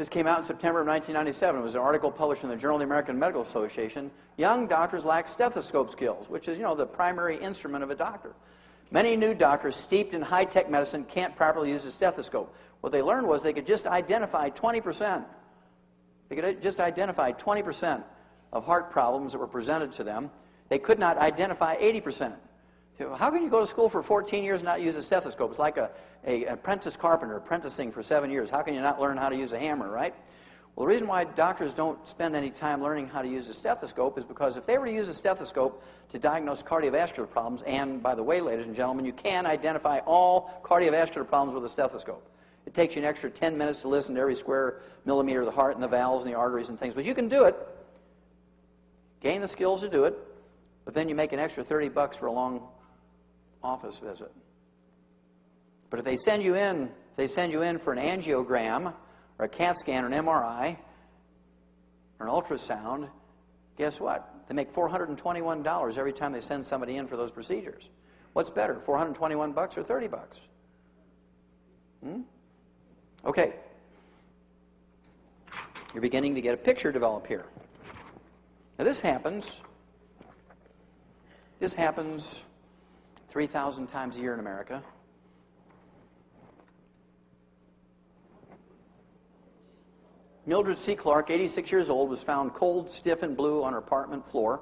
This came out in September of 1997. It was an article published in the Journal of the American Medical Association. Young doctors lack stethoscope skills, which is, the primary instrument of a doctor. Many new doctors steeped in high-tech medicine can't properly use a stethoscope. What they learned was they could just identify 20%. They could just identify 20% of heart problems that were presented to them. They could not identify 80%. How can you go to school for 14 years and not use a stethoscope? It's like an apprentice carpenter apprenticing for 7 years. How can you not learn how to use a hammer, right? Well, the reason why doctors don't spend any time learning how to use a stethoscope is because if they were to use a stethoscope to diagnose cardiovascular problems, and by the way, ladies and gentlemen, you can identify all cardiovascular problems with a stethoscope. It takes you an extra 10 minutes to listen to every square millimeter of the heart and the valves and the arteries and things, but you can do it. Gain the skills to do it, but then you make an extra $30 for a long office visit. But if they send you in, for an angiogram or a CAT scan or an MRI or an ultrasound, guess what? They make $421 every time they send somebody in for those procedures. What's better, $421 or $30? Okay. You're beginning to get a picture develop here. Now this happens 3,000 times a year in America. Mildred C. Clark, 86 years old, was found cold, stiff, and blue on her apartment floor.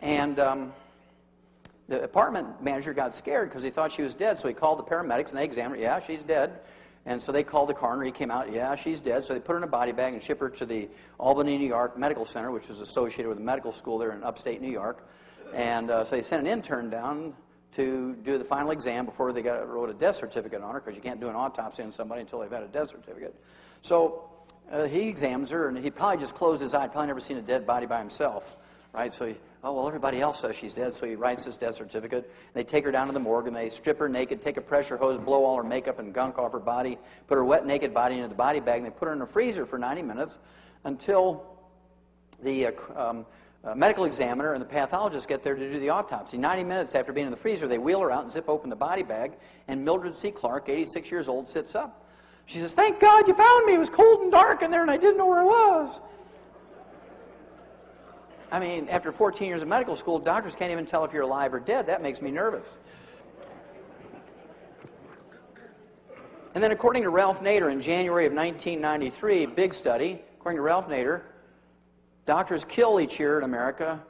And the apartment manager got scared because he thought she was dead, so he called the paramedics, and they examined her. Yeah, she's dead. And so they called the coroner. He came out. Yeah, she's dead. So they put her in a body bag and shipped her to the Albany, New York Medical Center, which was associated with a medical school there in upstate New York. And so they sent an intern down to do the final exam before they wrote a death certificate on her, because you can't do an autopsy on somebody until they've had a death certificate. So he examines her, and he probably just closed his eye. Probably never seen a dead body by himself, right? So everybody else says she's dead, so he writes this death certificate. They take her down to the morgue, and they strip her naked, take a pressure hose, blow all her makeup and gunk off her body, put her wet, naked body into the body bag, and they put her in a freezer for 90 minutes until the medical examiner and the pathologist get there to do the autopsy. 90 minutes after being in the freezer, they wheel her out and zip open the body bag, and Mildred C. Clark, 86 years old, sits up. She says, "Thank God you found me. It was cold and dark in there, and I didn't know where I was." I mean, after 14 years of medical school, doctors can't even tell if you're alive or dead. That makes me nervous. And then according to Ralph Nader in January of 1993, big study, according to Ralph Nader, doctors kill each year in America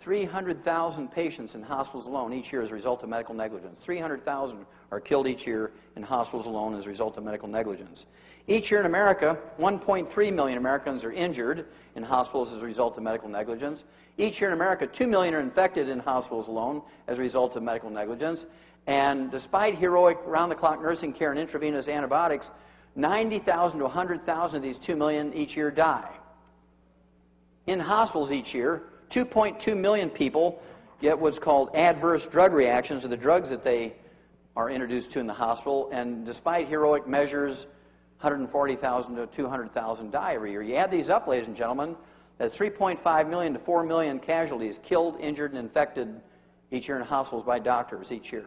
300,000 patients in hospitals alone each year as a result of medical negligence. 300,000 are killed each year in hospitals alone as a result of medical negligence. Each year in America, 1.3 million Americans are injured in hospitals as a result of medical negligence. Each year in America, 2 million are infected in hospitals alone as a result of medical negligence. And despite heroic round-the-clock nursing care and intravenous antibiotics, 90,000 to 100,000 of these 2 million each year die. In hospitals each year, 2.2 million people get what's called adverse drug reactions to the drugs that they are introduced to in the hospital. And despite heroic measures, 140,000 to 200,000 die every year. You add these up, ladies and gentlemen, that's 3.5 million to 4 million casualties killed, injured, and infected each year in hospitals by doctors each year.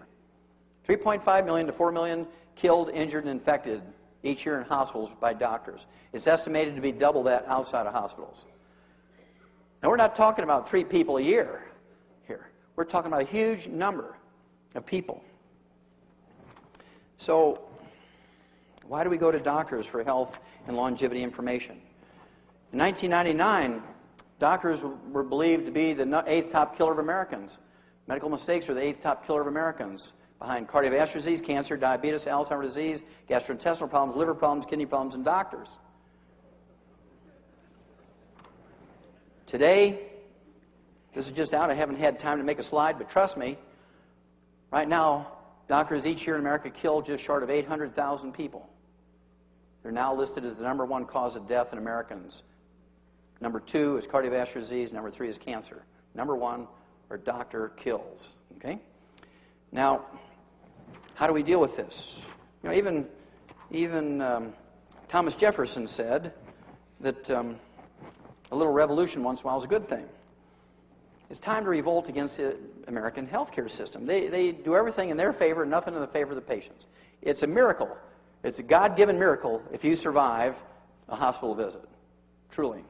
3.5 million to 4 million killed, injured, and infected each year in hospitals by doctors. It's estimated to be double that outside of hospitals. Now, we're not talking about 3 people a year here. We're talking about a huge number of people. So, why do we go to doctors for health and longevity information? In 1999, doctors were believed to be the 8th top killer of Americans. Medical mistakes are the 8th top killer of Americans, behind cardiovascular disease, cancer, diabetes, Alzheimer's disease, gastrointestinal problems, liver problems, kidney problems, and doctors. Today, this is just out. I haven't had time to make a slide, but trust me, right now, doctors each year in America kill just short of 800,000 people. They're now listed as the #1 cause of death in Americans. Number 2 is cardiovascular disease. Number 3 is cancer. Number 1 are doctor kills. Okay? Now, how do we deal with this? You know, even Thomas Jefferson said that a little revolution once in a while is a good thing. It's time to revolt against the American healthcare system. They do everything in their favor and nothing in the favor of the patients. It's a miracle It's a God-given miracle if you survive a hospital visit. Truly.